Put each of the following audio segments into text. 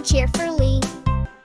cheerfully.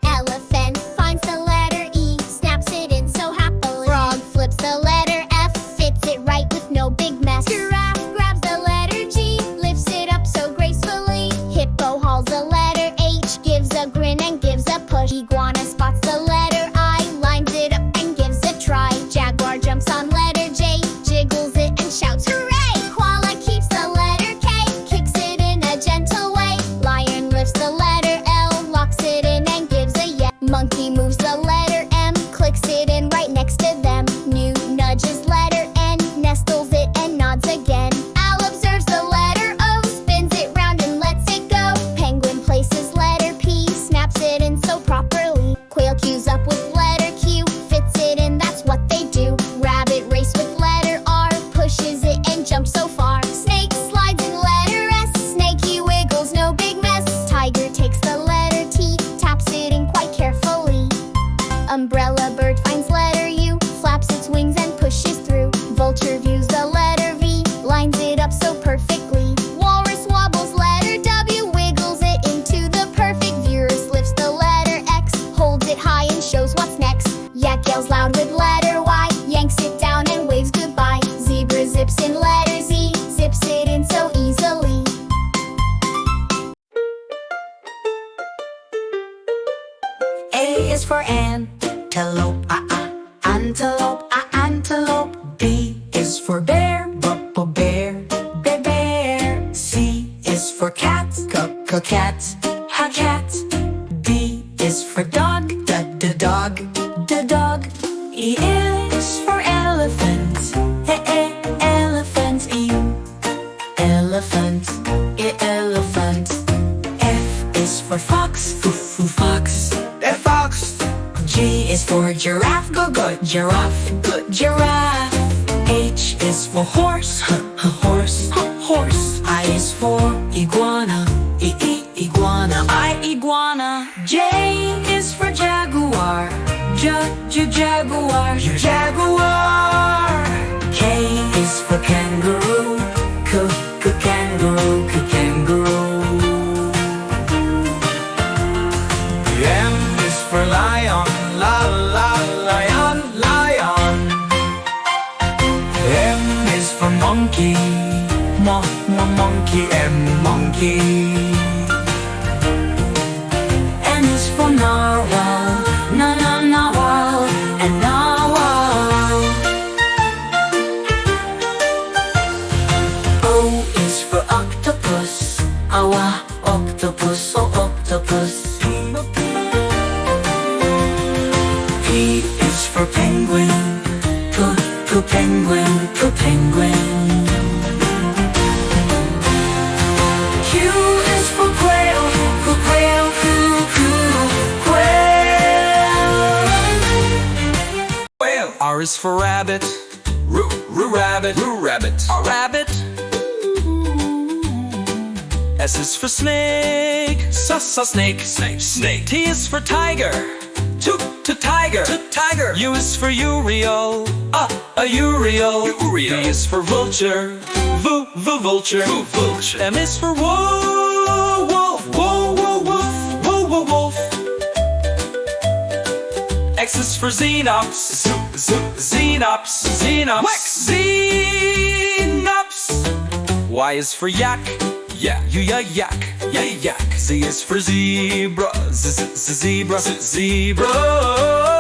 Elephant finds the letter E, snaps it in so happily. Frog flips the letter F, fits it right with no big mess. Giraffe grabs the letter G, lifts it up so gracefully. Hippo hauls the letter H, gives a grin and gives a push. Iguana spots the letter I, lines it up and gives a try. Jaguar jumps on letter J, jiggles it and shouts hooray. Koala keeps the letter K, kicks it in a gentle way. Lion lifts the letter L, locks it in and gives a yell. Monkey moves the letter M, clicks it in right next to them. New nudges letter N, nestles it and nods again. Owl observes the letter O, spins it round and lets it go. Penguin places letter P, snaps it in so properly. Quail queues up with letter Q, fits it in, that's what they do. Rabbit race with letter R, pushes it and jumps so far. Snake slides in letter S, snaky wiggles, no big mess. Tiger takes the letter T, taps it in quite carefully. Umbrella bird finds letter U, flaps its wings and pushes through. Vulture views the letter V, lines it up so perfectly. Walrus wobbles letter W, wiggles it into the perfect view. Lifts the letter X, holds it high and shows what's next. Yak yells loud with letter Y, yanks it down and waves goodbye. Zebra zips in letter Z, zips it in so easily. A is for antelope, antelope, antelope. B is for bear, bear, bear. C is for cat, cat, cat. D is for dog, dog, dog. E is for elephant, elephant. E, elephant, elephant. F is for fox, fox, fox. G is for giraffe, giraffe, giraffe. H is for horse, horse. I is for iguana, iguana, iguana. J is for jaguar, jaguar, jaguar. K is for kangaroo, kangaroo, kangaroo. M is for lion, lion, lion. M is for monkey, monkey, monkey. N is for narwhal, narwhal, and narwhal. O is for octopus, octopus, octopus. P is for penguin, penguin, penguin. Q is for quail, quail, quail. R is for rabbit, rabbit, rabbit, rabbit. S is for snake, snake, snake. T is for tiger, tiger, tiger. U is for uriel, a uriel. V is for vulture, vulture, vulture. M is for wolf, wolf. X is for xenops, xenops. Y is for yak, yak. Z is for zebra, zebra.